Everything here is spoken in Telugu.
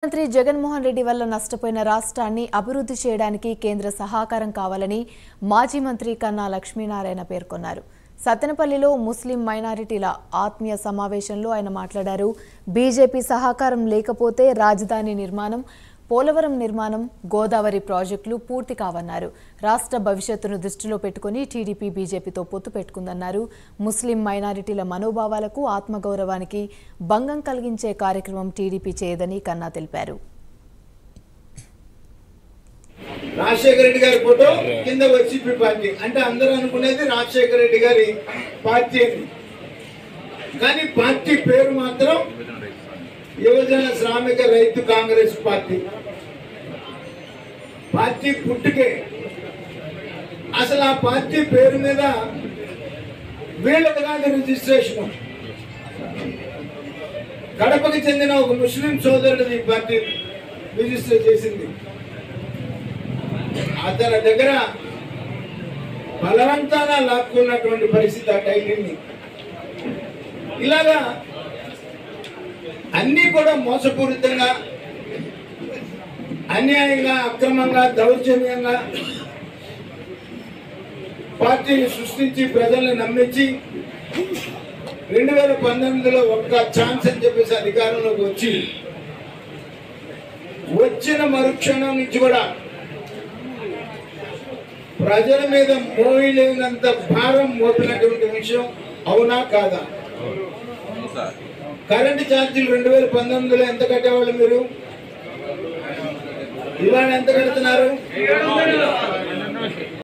మంత్రి జగన్మోహన్ రెడ్డి వల్ల నష్టపోయిన రాష్ట్రాన్ని అభివృద్ధి చేయడానికి కేంద్ర సహకారం కావాలని మాజీ మంత్రి కన్నా లక్ష్మీనారాయణ పేర్కొన్నారు. సత్తెనపల్లిలో ముస్లిం మైనారిటీల ఆత్మీయ సమావేశంలో ఆయన మాట్లాడారు. బీజేపీ సహకారం లేకపోతే రాజధాని నిర్మాణం, పోలవరం నిర్మాణం, గోదావరి ప్రాజెక్టులు పూర్తి కావన్నారు. రాష్ట్ర భవిష్యత్తును దృష్టిలో పెట్టుకుని టీడీపీ బీజేపీతో పొత్తు పెట్టుకుందన్నారు. ముస్లిం మైనారిటీల మనోభావాలకు, ఆత్మగౌరవానికి భంగం కలిగించే కార్యక్రమం టీడీపీ చేయదని కన్నా తెలిపారు. రాజశేఖర రెడ్డి గారి ఫోటో కింద వైసీపీ పార్టీ అంటే అందరూ అనుకునేది రాజశేఖర రెడ్డి గారి పార్టీ అని, కానీ పార్టీ పేరు మాత్రం యువజన శ్రామిక రైతు కాంగ్రెస్ పార్టీ. పార్టీ పుట్టుకే అసలు ఆ పార్టీ పేరు మీద వీళ్ళకి కాదు రిజిస్ట్రేషన్. కడపకి చెందిన ఒక ముస్లిం సోదరుడు ఈ పార్టీ రిజిస్టర్ చేసింది. అతని దగ్గర బలవంతాన లాక్కున్నటువంటి పరిస్థితి ఆ టైటిల్ని. ఇలాగా అన్నీ కూడా మోసపూరితంగా, అన్యాయంగా, అక్రమంగా, దౌర్జన్యంగా పార్టీని సృష్టించి ప్రజల్ని నమ్మించి 2019లో ఒక్క ఛాన్స్ అని చెప్పేసి అధికారంలోకి వచ్చిన మరుక్షణం నుంచి కూడా ప్రజల మీద మోయలేనంత భారం మోపినటువంటి విషయం అవునా కాదా? కరెంటు ఛార్జీలు 2019లో ఎంత కట్టేవాళ్ళు మీరు? ఇవాళ ఎంత కడుతున్నారు?